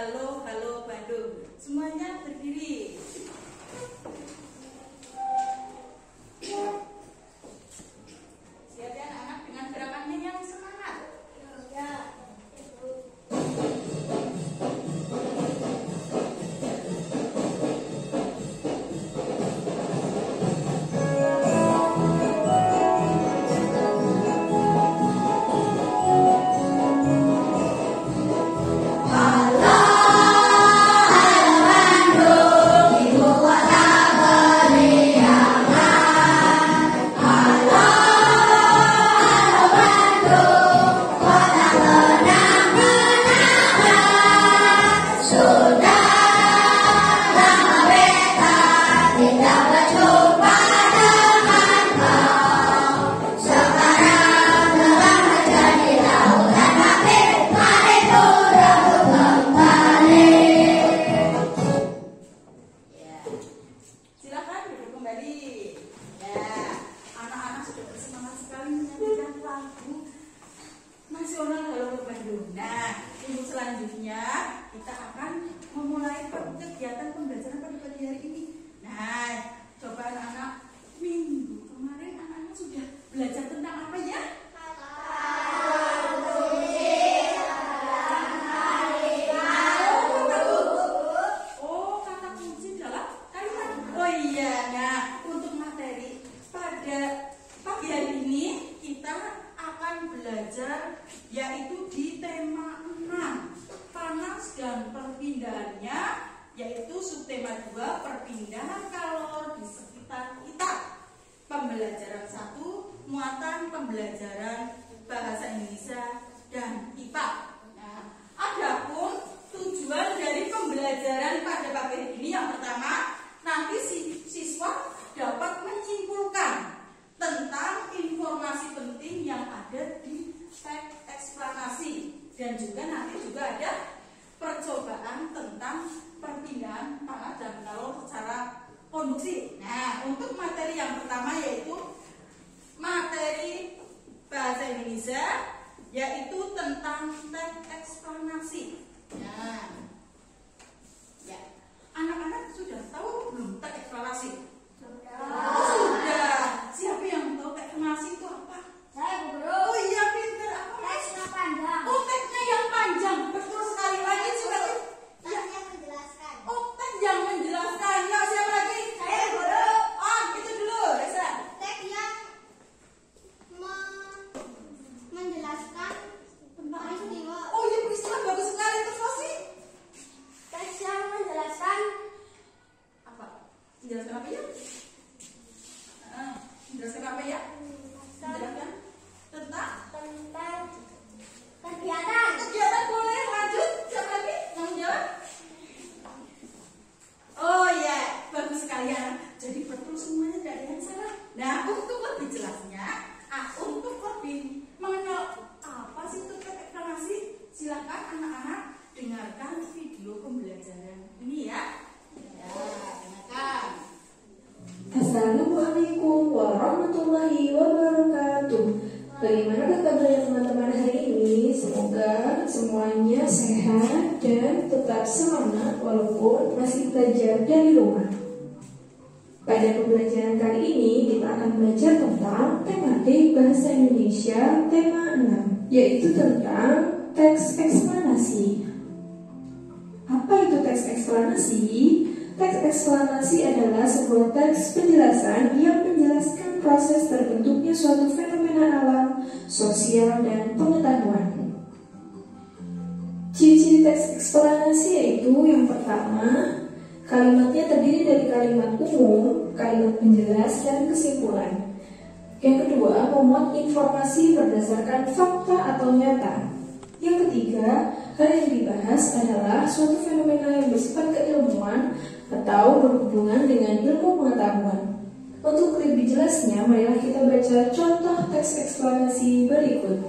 halo, halo Bandung. Semuanya berdiri. Siap ya anak-anak dengan gerakannya yang semangat. Ya. Nasional Halo Bandung. Nah, minggu selanjutnya kita akan memulai kegiatan pembelajaran pada pagi hari ini. Nah, coba anak-anak, minggu kemarin anak-anak sudah belajar tentang apa ya? Oh, kata kunci dalam kalimat. Oh iya, nah untuk materi pada pagi hari ini kita akan belajar yaitu di tema 6 panas dan perpindahannya, yaitu subtema 2 perpindahan kalor di sekitar kita. Pembelajaran 1 muatan pembelajaran bahasa Indonesia dan IPA. Nah, adapun tujuan dari pembelajaran pada pagi hari ini yang pertama, nanti siswa dapat menyimpulkan tentang informasi penting yang ada di teks eksplanasi, dan juga nanti juga ada percobaan tentang perpindahan panas dan kalor secara konduksi. Nah, untuk materi yang pertama yaitu materi bahasa Indonesia, yaitu tentang teks eksplanasi. Nah, ya, anak-anak sudah tahu belum teks eksplanasi? Oh, sudah. Siapa yang tahu teks eksplanasi itu apa? Saya, Guru. Oh iya, pinter. Apa? Teksnya panjang. Oh, teksnya yang panjang. Betul sekali. Lagi siapa lagi? Teks yang menjelaskan. Oh, teks yang menjelaskan. Ya, siapa lagi? Saya, Guru. Ah, itu dulu, Reza. Teks yang menjelaskan tentang peristiwa. Oh iya, peristiwa bagus sekali. Terus Rosi? Teks yang menjelaskan Apa? Menjelaskan apa ya? Menjelaskan apa ya? Menjelaskan tentang kegiatan. kegiatan. Boleh lanjut. Siapa lagi yang menjawab? Oh ya, bagus sekali ya. Jadi betul semuanya, tidak ada yang salah. Nah, untuk lebih jelasnya, untuk lebih mengenal apa sih itu teks eksplanasi, silakan anak-anak dengarkan video pembelajaran ini ya. Ya, dengarkan. Assalamualaikum warahmatullahi wabarakatuh. Bagaimana kabarnya teman-teman hari ini? Semoga semuanya sehat dan tetap semangat walaupun masih belajar dari rumah. Pada pembelajaran kali ini kita akan belajar tentang tematik bahasa Indonesia tema 6, yaitu tentang teks eksplanasi. Apa itu teks eksplanasi? Teks eksplanasi adalah sebuah teks penjelasan yang menjelaskan proses terbentuknya suatu fenomena alam, sosial, dan pengetahuan. Ciri-ciri teks eksplanasi yaitu yang pertama, kalimatnya terdiri dari kalimat umum, kalimat penjelas, dan kesimpulan. Yang kedua, memuat informasi berdasarkan fakta atau nyata. Yang ketiga, hal yang dibahas adalah suatu fenomena yang bersifat keilmuan atau berhubungan dengan ilmu pengetahuan. Untuk lebih jelasnya, marilah kita baca contoh teks eksplanasi berikut.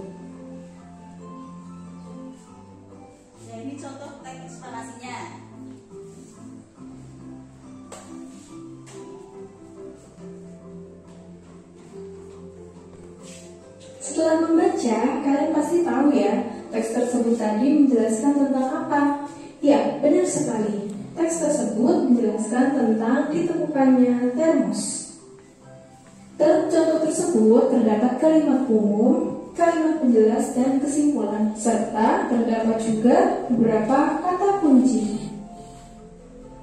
Nah, ini contoh teks eksplanasinya. Setelah membaca, kalian pasti tahu ya, teks tersebut tadi menjelaskan tentang apa. Ya, benar sekali. Teks tersebut menjelaskan tentang ditemukannya termos. Dalam contoh tersebut terdapat kalimat umum, kalimat penjelas dan kesimpulan, serta terdapat juga beberapa kata kunci.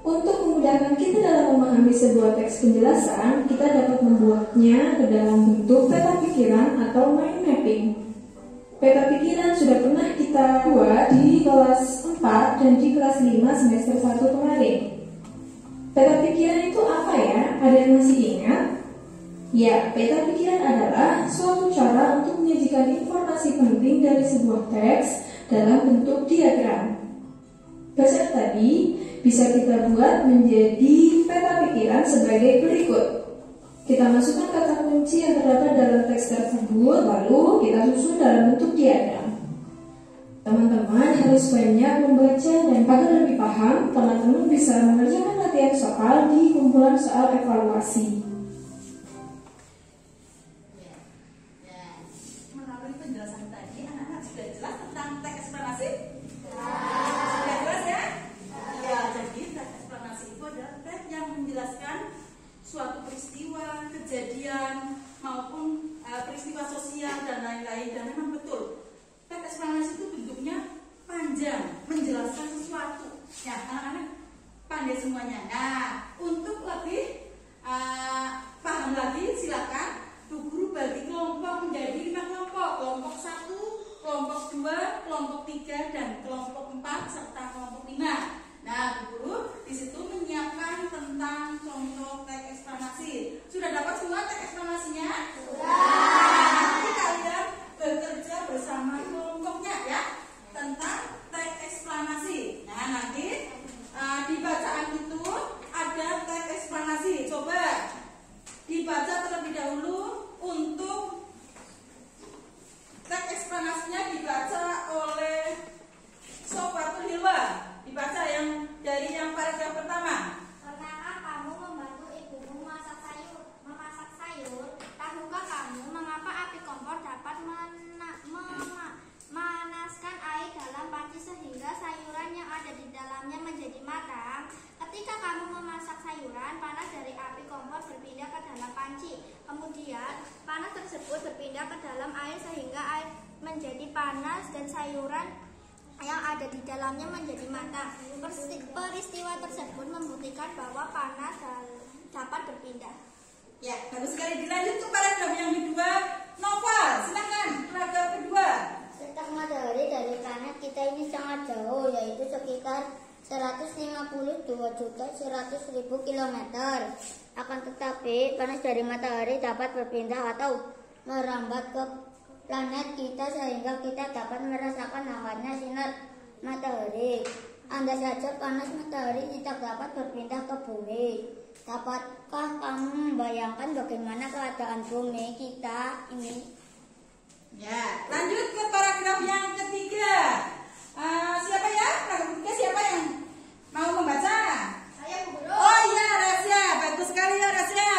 Untuk memudahkan kita dalam memahami sebuah teks penjelasan, kita dapat membuatnya ke dalam bentuk peta pikiran atau mind mapping. Peta pikiran sudah pernah kita buat di kelas 4 dan di kelas 5 semester 1 kemarin. Peta pikiran itu apa ya? Ada yang masih ingat? Ya, peta pikiran adalah suatu cara untuk menyajikan informasi penting dari sebuah teks dalam bentuk diagram. Bacaan tadi bisa kita buat menjadi peta pikiran sebagai berikut. Kita masukkan kata kunci yang terdapat dalam teks tersebut, lalu kita susun dalam bentuk diagram. Teman-teman harus banyak membaca dan agar lebih paham, teman-teman bisa mengerjakan latihan soal di kumpulan soal evaluasi. Melalui penjelasan tadi, anak-anak sudah jelas tentang teks eksplanasi? Sudah jelas ya? Ya, jadi teks eksplanasi itu adalah teks yang menjelaskan suatu peristiwa, kejadian, maupun peristiwa sosial dan lain-lain. Dan memang betul, teks eksplanasi itu bentuknya panjang, menjelaskan sesuatu. Ya, anak-anak pandai semuanya. Nah, untuk lebih paham lagi, silakan Bu Guru bagi kelompok menjadi 5 kelompok. Kelompok 1, kelompok 2, kelompok 3, dan kelompok 4 serta kelompok 5. Nah, Bu Guru di situ menyiapkan tentang contoh teks eksplanasi. Sudah dapat semua teks eksplanasinya? Sudah. Nanti kalian bekerja bersama kelompoknya ya tentang teks eksplanasi. Nah, nanti di bacaan itu ada teks eksplanasi. Coba dibaca terlebih dahulu. Untuk teks eksplanasinya dibaca oleh Sofatul Hilwa. Dibaca yang dari yang paragraf pertama. Pernahkah kamu membantu ibumu memasak sayur? Tahukah kamu mengapa api kompor dapat memanaskan air dalam panci sehingga sayuran yang ada di dalamnya menjadi matang? Ketika kamu memasak sayuran, panas dari api kompor berpindah ke dalam panci. Kemudian, panas tersebut berpindah ke dalam air sehingga air menjadi panas dan sayuran yang ada di dalamnya menjadi matang. Peristiwa tersebut membuktikan bahwa panas dapat berpindah. Ya, bagus sekali. Dilanjut ke paragraf yang kedua. Novel, silakan paragraf kedua. Letak matahari dari planet kita ini sangat jauh, yaitu sekitar 152.100.000 km. Akan tetapi, panas dari matahari dapat berpindah atau merambat ke planet kita sehingga kita dapat merasakan hangatnya sinar matahari. Andai saja panas matahari tidak dapat berpindah ke bumi. Dapatkah kamu membayangkan bagaimana keadaan bumi kita ini? Ya, lanjut ke paragraf yang ketiga. Siapa ya? Paragraf ketiga siapa yang mau membaca? Saya Bu Guru. Oh iya, Rasya. Bagus sekali ya, Rasya.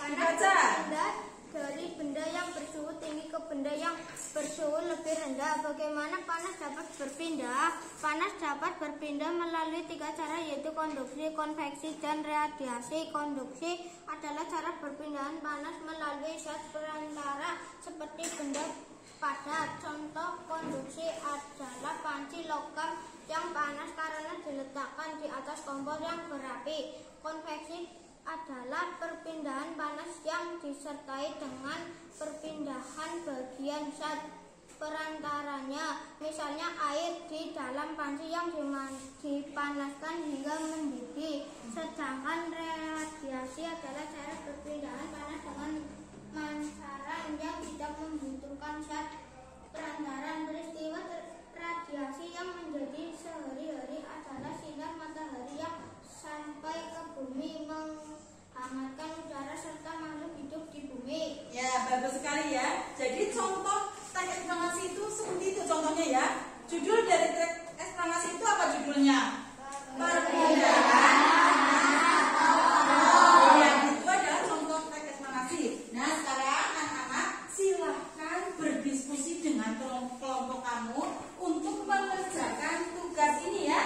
Panas Dibaca. berpindah dari benda yang bersuhu tinggi ke benda yang bersuhu lebih rendah. Bagaimana panas dapat berpindah? Panas dapat berpindah melalui 3 cara, yaitu konduksi, konveksi, dan radiasi. Konduksi adalah cara perpindahan panas melalui zat perantara seperti benda padat. Contoh konduksi adalah panci logam yang panas karena diletakkan di atas kompor yang berapi. Konveksi adalah perpindahan panas yang disertai dengan perpindahan bagian zat perantaranya, misalnya air di dalam panci yang dipanaskan hingga mendidih. Sedangkan radiasi adalah cara perpindahan panas dengan pancaran yang tidak membutuhkan zat perantaran. Peristiwa radiasi yang menjadi sehari-hari adalah sinar matahari yang sampai ke bumi menghangatkan udara serta makhluk hidup di bumi. Ya, bagus sekali ya. Jadi contoh teks eksplanasi itu seperti itu contohnya ya. Judul dari teks eksplanasi itu apa judulnya? Perpindahan. Ya, itu adalah contoh teks eksplanasi. Nah, sekarang anak-anak silahkan berdiskusi dengan kelompok kamu untuk mengerjakan tugas ini ya.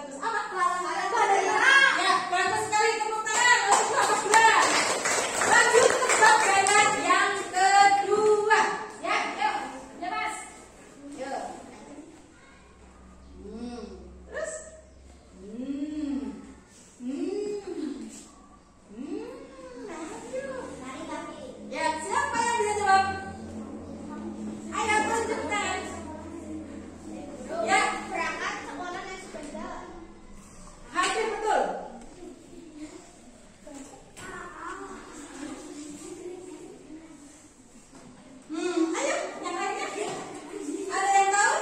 bagus. Amat ya, bagus sekali, tepuk tangan. Lanjut ke bagian yang kedua. Ya, yuk, ya Mas. Yuk. Terus. Ya, siapa yang bisa jawab? Ayo tunjukkan. Ya, Berangkat sekolah naik sepeda. hampir betul. Ayo, yang lainnya. Ada yang tahu?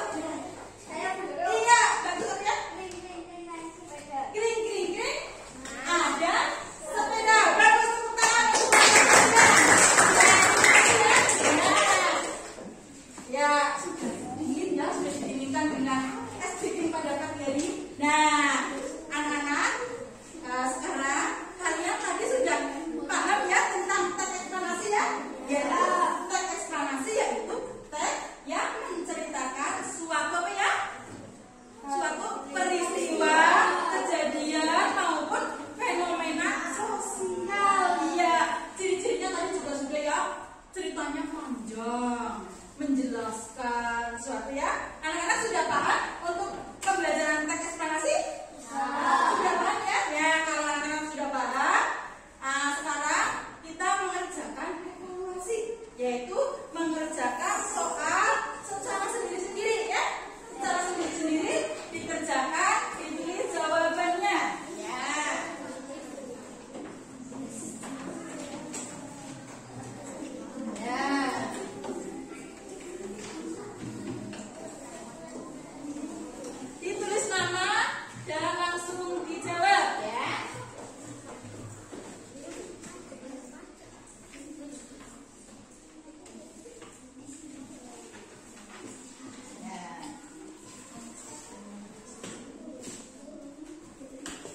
Iya, bagus ya. Kering. Ada sepeda. Bagus, tepuk tangan. Ya, sudah dingin ya, sudah didinginkan dengan es krim pada pagi hari. Nah, anak-anak, sekarang kalian tadi sudah paham ya tentang teks eksplanasi ya? Ya, teks eksplanasi yaitu teks yang menceritakan suatu apa ya? Suatu peristiwa, kejadian maupun fenomena sosial. Ya, ciri-cirinya tadi juga sudah ya. Ceritanya panjang, menjelaskan suatu ya. Anak-anak sudah paham untuk pembelajaran teks eksplanasi? Sudah paham ya? Ya, kalau anak-anak sudah paham, sekarang kita mengerjakan evaluasi, yaitu mengerjakan soal secara sendiri-sendiri ya. Secara sendiri-sendiri dikerjakan, ditulis jawabannya. Ya. Ya. Ditulis nama dan langsung dijawab ya.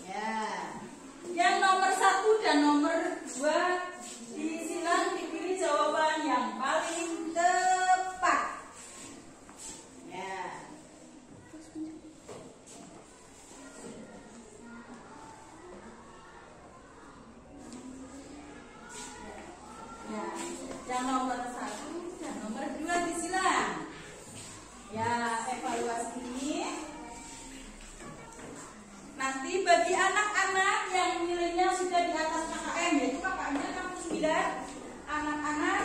Ya. Yang nomor 1 dan nomor 2 disilang dipilih jawaban yang paling tepat. Ya. Ya, yang nomor 1 dan nomor 2 disilang. Ya, evaluasi ini nanti bagi anak-anak yang nilainya sudah di atas KKM, yaitu KKM-nya 69, anak-anak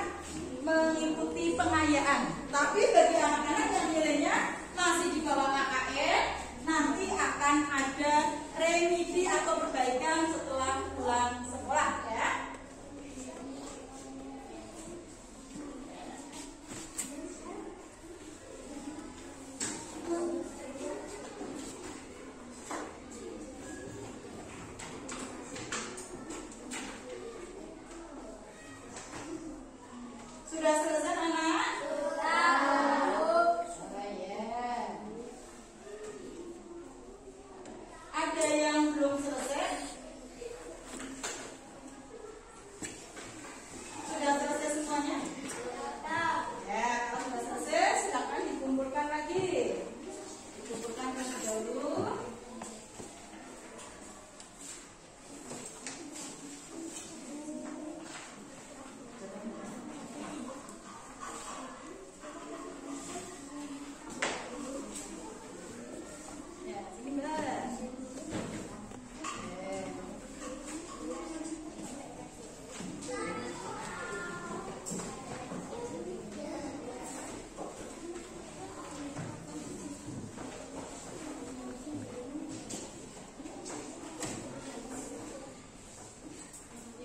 mengikuti pengayaan. Tapi bagi anak-anak yang nilainya masih di bawah KKM, nanti akan ada remedi atau perbaikan setelah pulang sekolah ya. Sudah selesai anak? Ada yang belum selesai? Sudah selesai semuanya? Ya, kalau sudah selesai silakan dikumpulkan lagi. Dikumpulkan terlebih dahulu. Ya, sini Mbak.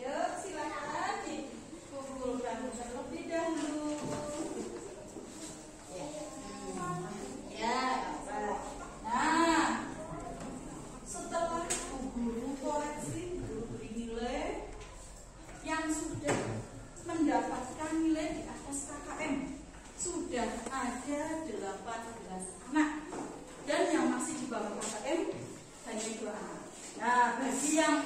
Yuk, silakan dikumpulkan terlebih dahulu. Ya, nah, setelah guru koreksi, guru beri nilai yang sudah mendapatkan nilai di atas KKM, sudah ada 18 anak, dan yang masih di bawah KKM hanya 2 anak. Nah, bagi yang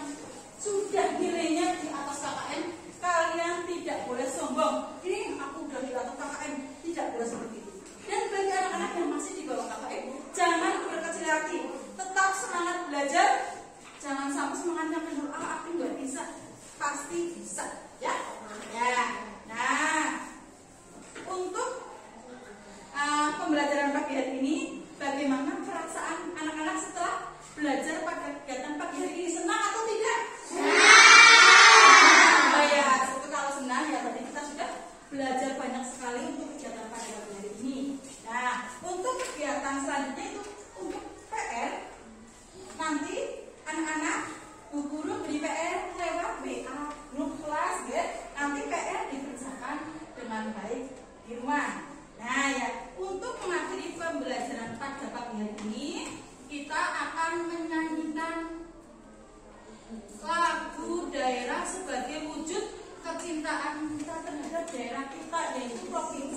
sudah nilainya di atas KKM, kalian tidak boleh sombong. Ini aku udah di atas KKM, tidak boleh seperti itu. Dan bagi anak-anak yang masih di bawah KKM, jangan berkecil hati, tetap semangat semangatnya menurut aku nggak bisa, pasti bisa, ya. Ya. Nah, untuk pembelajaran pagi hari ini, bagaimana perasaan anak-anak setelah belajar pada kegiatan pagi hari ini? Senang atau tidak? Oh ya, itu kalau senang ya berarti kita sudah belajar banyak sekali untuk kegiatan pada pagi hari ini. Nah, untuk kegiatan selanjutnya itu untuk PR. Nanti anak-anak, Bu Guru beri PR lewat WA grup kelas, ya. Nanti PR dikerjakan dengan baik di rumah. Nah, ya, untuk mengakhiri pembelajaran pada pagi hari ini, kita akan menyanyikan lagu daerah sebagai wujud kecintaan kita terhadap daerah kita, yaitu provinsi